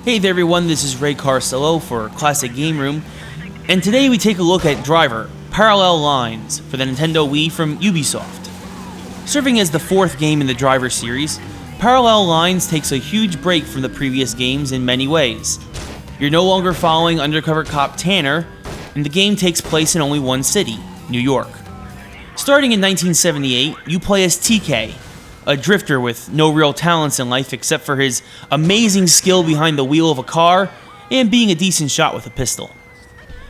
Hey there everyone, this is Ray Carcillo for Classic Game Room, and today we take a look at Driver, Parallel Lines for the Nintendo Wii from Ubisoft. Serving as the fourth game in the Driver series, Parallel Lines takes a huge break from the previous games in many ways. You're no longer following undercover cop Tanner, and the game takes place in only one city, New York. Starting in 1978, you play as TK, a drifter with no real talents in life except for his amazing skill behind the wheel of a car and being a decent shot with a pistol.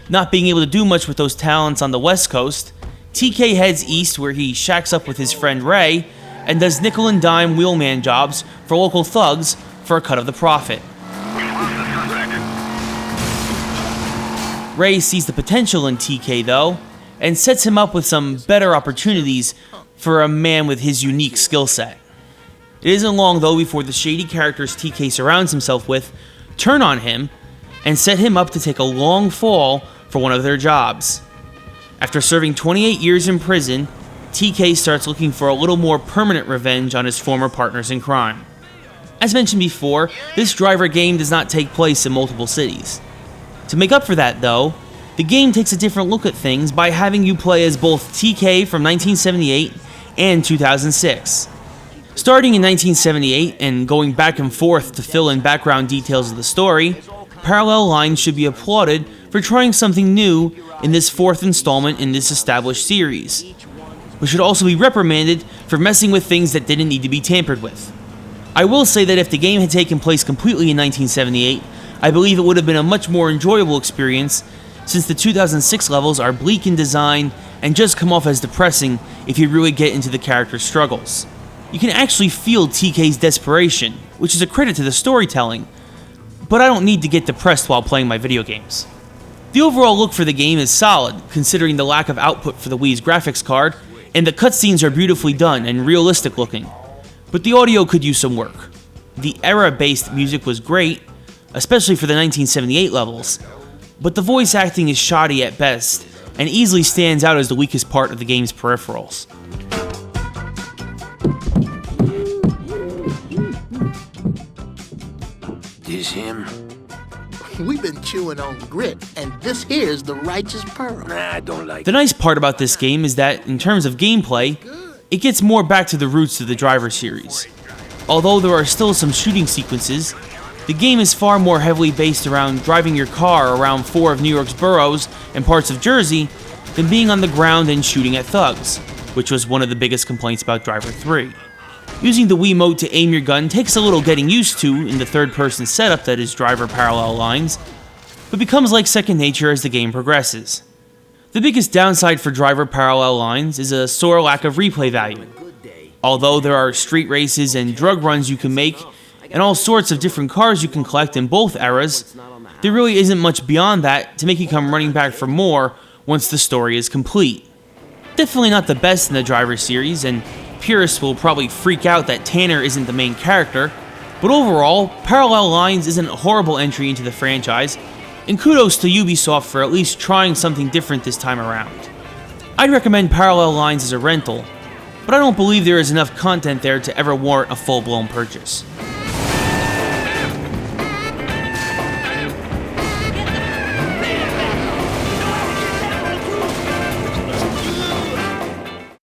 Not being able to do much with those talents on the West Coast, TK heads east where he shacks up with his friend Ray and does nickel and dime wheelman jobs for local thugs for a cut of the profit. Ray sees the potential in TK though, and sets him up with some better opportunities for a man with his unique skill set. It isn't long though before the shady characters TK surrounds himself with turn on him and set him up to take a long fall for one of their jobs. After serving 28 years in prison, TK starts looking for a little more permanent revenge on his former partners in crime. As mentioned before, this Driver game does not take place in multiple cities. To make up for that though, the game takes a different look at things by having you play as both TK from 1978 and 2006. Starting in 1978 and going back and forth to fill in background details of the story, Parallel Lines should be applauded for trying something new in this fourth installment in this established series, but should also be reprimanded for messing with things that didn't need to be tampered with. I will say that if the game had taken place completely in 1978, I believe it would have been a much more enjoyable experience, since the 2006 levels are bleak in design and just come off as depressing if you really get into the character's struggles. You can actually feel TK's desperation, which is a credit to the storytelling, but I don't need to get depressed while playing my video games. The overall look for the game is solid, considering the lack of output for the Wii's graphics card, and the cutscenes are beautifully done and realistic looking, but the audio could use some work. The era-based music was great, especially for the 1978 levels, but the voice acting is shoddy at best, and easily stands out as the weakest part of the game's peripherals. This him? We've been chewing on grit, and this here's the righteous pearl. Nah, I don't like The nice part about this game is that, in terms of gameplay, it gets more back to the roots of the Driver series. Although there are still some shooting sequences, the game is far more heavily based around driving your car around 4 of New York's boroughs and parts of Jersey than being on the ground and shooting at thugs, which was one of the biggest complaints about Driver 3. Using the Wii mode to aim your gun takes a little getting used to in the third-person setup that is Driver Parallel Lines, but becomes like second nature as the game progresses. The biggest downside for Driver Parallel Lines is a sore lack of replay value. Although there are street races and drug runs you can make, and all sorts of different cars you can collect in both eras, there really isn't much beyond that to make you come running back for more once the story is complete. Definitely not the best in the Driver series, and purists will probably freak out that Tanner isn't the main character, but overall, Parallel Lines isn't a horrible entry into the franchise, and kudos to Ubisoft for at least trying something different this time around. I'd recommend Parallel Lines as a rental, but I don't believe there is enough content there to ever warrant a full-blown purchase.